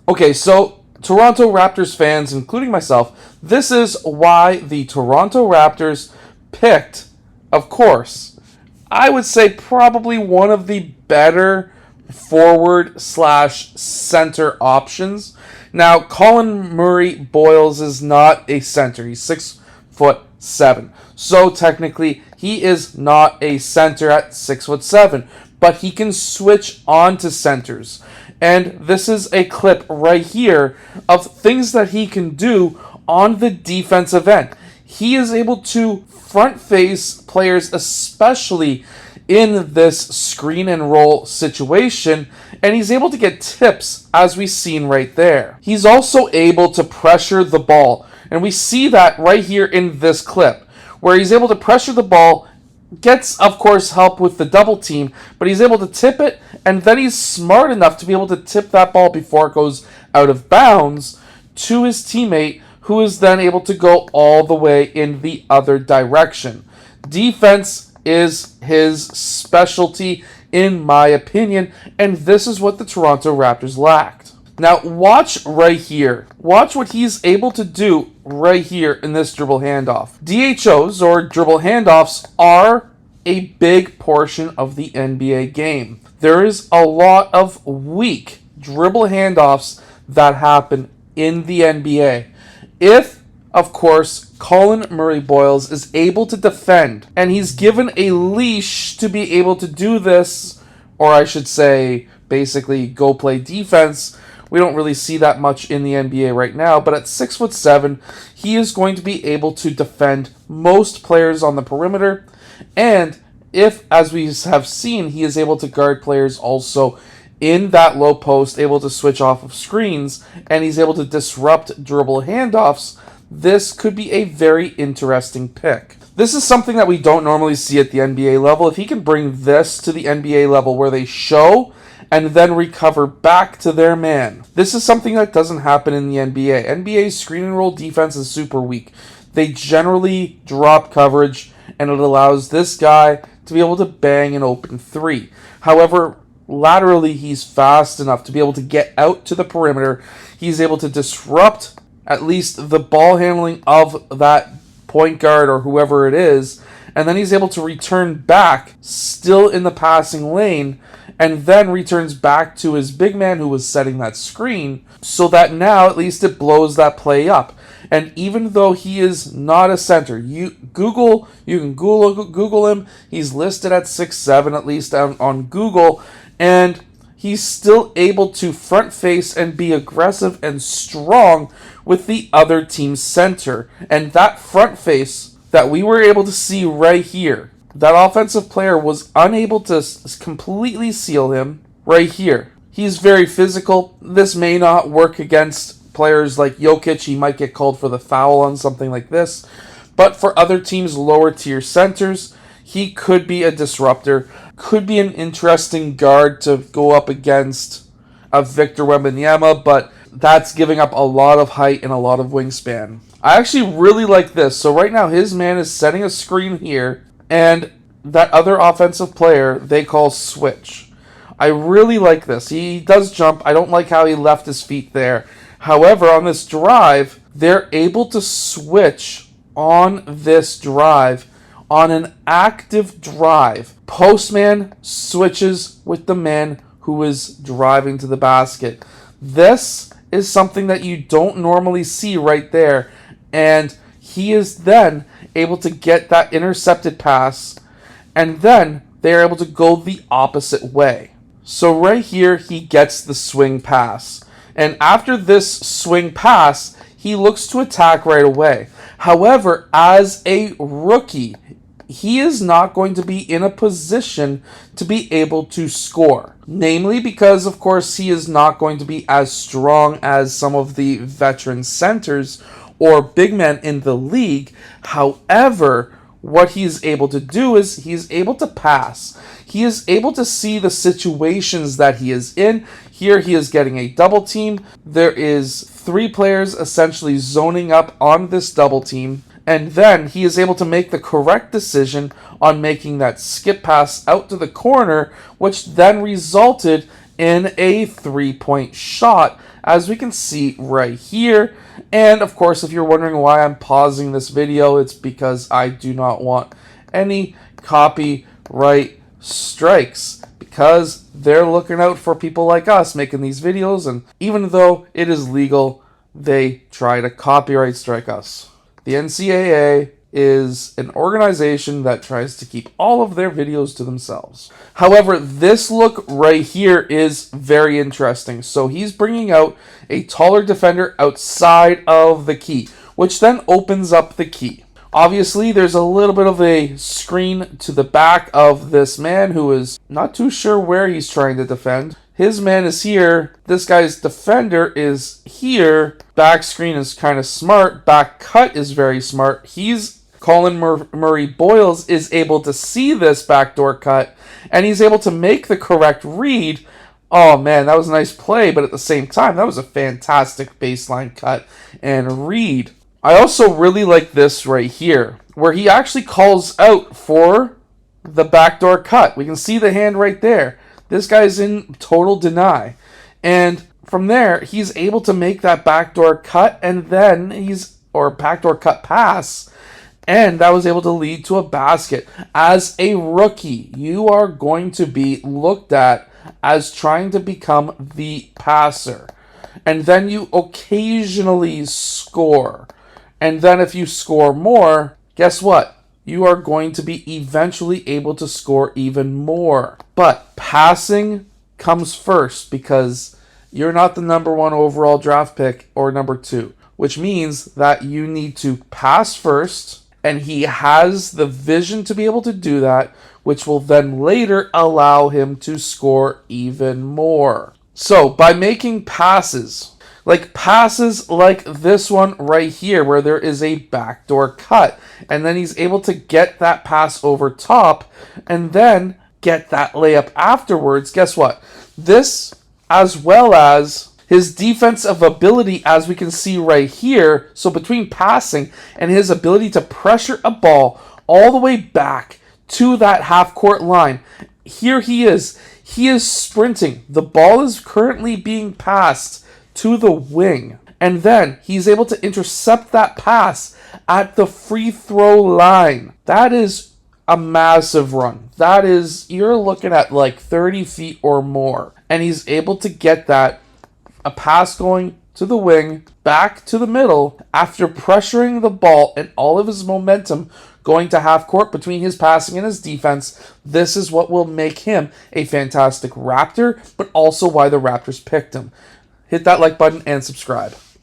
Okay, so Toronto Raptors fans, including myself, this is why the Toronto Raptors picked, of course, I would say probably one of the better forward slash center options. Now, Colin Murray-Boyles is not a center. He's 6'7". So technically, he is not a center at 6'7", but he can switch on to centers. And this is a clip right here of things that he can do on the defensive end. He is able to front face players, especially in this screen and roll situation, and he's able to get tips, as we've seen right there. He's also able to pressure the ball, and we see that right here in this clip, where he's able to pressure the ball, gets, of course, help with the double team, but he's able to tip it, and then he's smart enough to be able to tip that ball before it goes out of bounds to his teammate, who is then able to go all the way in the other direction. Defense is his specialty, in my opinion, and this is what the Toronto Raptors lacked. Now, watch right here. Watch what he's able to do right here in this dribble handoff. DHOs, or dribble handoffs, are a big portion of the NBA game. There is a lot of weak dribble handoffs that happen in the NBA. If, of course, Colin Murray-Boyles is able to defend, and he's given a leash to be able to do this, or I should say, basically go play defense. We don't really see that much in the NBA right now, but at 6'7", he is going to be able to defend most players on the perimeter, and if, as we have seen, he is able to guard players also in that low post, able to switch off of screens, and he's able to disrupt dribble handoffs, this could be a very interesting pick. This is something that we don't normally see at the NBA level. If he can bring this to the NBA level where they show and then recover back to their man, this is something that doesn't happen in the NBA. NBA's screen and roll defense is super weak. They generally drop coverage, and it allows this guy to be able to bang an open three. However, laterally, he's fast enough to be able to get out to the perimeter. He's able to disrupt at least the ball handling of that point guard or whoever it is, and then he's able to return back, still in the passing lane, and then returns back to his big man who was setting that screen, so that now at least it blows that play up. And even though he is not a center, you can Google him. He's listed at 6'7", at least on Google, and he's still able to front face and be aggressive and strong with the other team's center. And that front face that we were able to see right here, that offensive player was unable to completely seal him right here. He's very physical. This may not work against players like Jokic. He might get called for the foul on something like this. But for other teams' lower tier centers, he could be a disruptor. Could be an interesting guard to go up against a Victor Wembanyama, but that's giving up a lot of height and a lot of wingspan. I actually really like this. So right now his man is setting a screen here, and that other offensive player they call switch. I really like this. He does jump. I don't like how he left his feet there. However, on this drive, they're able to switch on this drive. On an active drive, postman switches with the man who is driving to the basket. This is something that you don't normally see right there, and he is then able to get that intercepted pass, and then they are able to go the opposite way. So right here, he gets the swing pass, and after this swing pass, he looks to attack right away. However, as a rookie, he is not going to be in a position to be able to score. Namely because, of course, he is not going to be as strong as some of the veteran centers or big men in the league. However, what he's able to do is he's able to pass. He is able to see the situations that he is in. Here he is getting a double team. There is 3 players essentially zoning up on this double team. And then he is able to make the correct decision on making that skip pass out to the corner, which then resulted in a 3-point shot as we can see right here. And of course, if you're wondering why I'm pausing this video, it's because I do not want any copyright strikes, because they're looking out for people like us making these videos, and even though it is legal, they try to copyright strike us. The NCAA is an organization that tries to keep all of their videos to themselves. However, this look right here is very interesting. So he's bringing out a taller defender outside of the key, which then opens up the key. Obviously, there's a little bit of a screen to the back of this man who is not too sure where he's trying to defend. His man is here. This guy's defender is here. Back screen is kind of smart. Back cut is very smart. Colin Murray-Boyles is able to see this backdoor cut, and he's able to make the correct read. Oh man, that was a nice play, but at the same time, that was a fantastic baseline cut and read. I also really like this right here, where he actually calls out for the backdoor cut. We can see the hand right there. This guy's in total deny. And from there, he's able to make that backdoor cut, and then or backdoor cut pass, and that was able to lead to a basket. As a rookie, you are going to be looked at as trying to become the passer. And then you occasionally score. And then if you score more, guess what? You are going to be eventually able to score even more. But passing comes first, because you're not the number 1 overall draft pick or number 2, which means that you need to pass first, and he has the vision to be able to do that, which will then later allow him to score even more. So by making passes like this one right here, where there is a backdoor cut, and then he's able to get that pass over top and then get that layup afterwards, guess what? This, as well as his defensive ability, as we can see right here, so between passing and his ability to pressure a ball all the way back to that half-court line, here he is. He is sprinting. The ball is currently being passed to the wing, and then he's able to intercept that pass at the free throw line. That is a massive run. That is, you're looking at like 30 feet or more, and he's able to get that, a pass going to the wing, back to the middle, after pressuring the ball and all of his momentum going to half court between his passing and his defense. This is what will make him a fantastic Raptor, but also why the Raptors picked him. Hit that like button and subscribe.